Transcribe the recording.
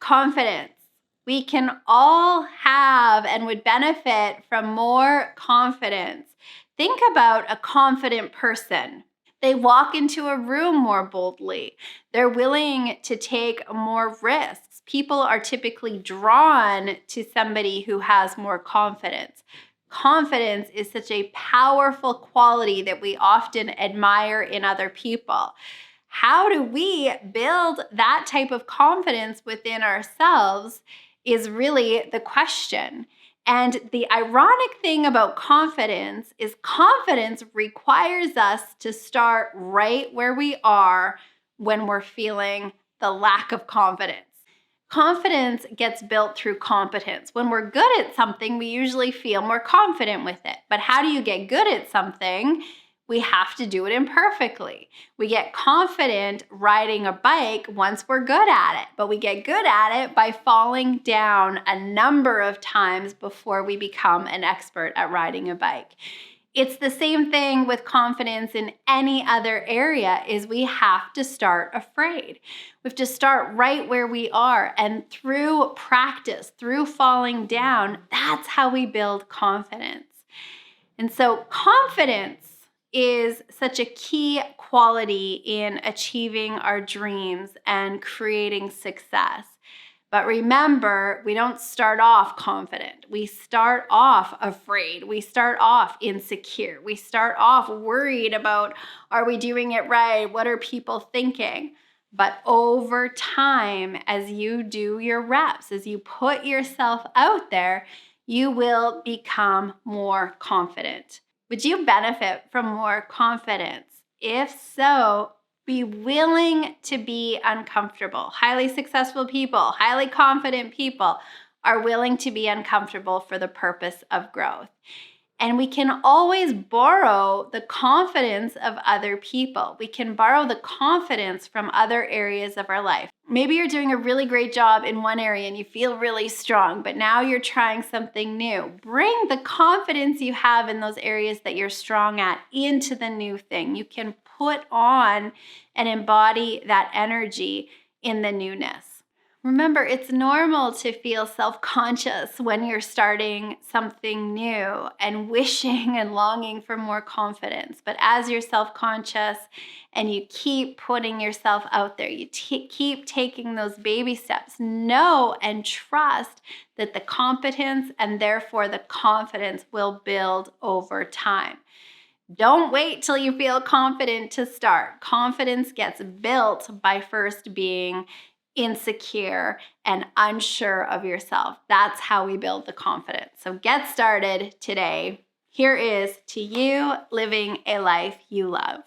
confidence. We can all have and would benefit from more confidence. Think about a confident person. They walk into a room more boldly. They're willing to take more risks. People are typically drawn to somebody who has more confidence. Confidence is such a powerful quality that we often admire in other people. How do we build that type of confidence within ourselves is really the question. And the ironic thing about confidence is confidence requires us to start right where we are when we're feeling the lack of confidence. Confidence gets built through competence. When we're good at something, we usually feel more confident with it. But how do you get good at something? We have to do it imperfectly. We get confident riding a bike once we're good at it, but we get good at it by falling down a number of times before we become an expert at riding a bike. It's the same thing with confidence in any other area, is we have to start afraid. We have to start right where we are, and through practice, through falling down, that's how we build confidence. And so confidence is such a key quality in achieving our dreams and creating success. But remember, we don't start off confident. We start off afraid. We start off insecure. We start off worried about, are we doing it right? What are people thinking? But over time, as you do your reps, as you put yourself out there, you will become more confident. Would you benefit from more confidence? If so, be willing to be uncomfortable. Highly successful people, highly confident people are willing to be uncomfortable for the purpose of growth. And we can always borrow the confidence of other people. We can borrow the confidence from other areas of our life. Maybe you're doing a really great job in one area and you feel really strong, but now you're trying something new. Bring the confidence you have in those areas that you're strong at into the new thing. You can put on and embody that energy in the newness. Remember, it's normal to feel self-conscious when you're starting something new and wishing and longing for more confidence. But as you're self-conscious and you keep putting yourself out there, you keep taking those baby steps, know and trust that the competence and therefore the confidence will build over time. Don't wait till you feel confident to start. Confidence gets built by first being insecure and unsure of yourself. That's how we build the confidence. So get started today. Here is to you living a life you love.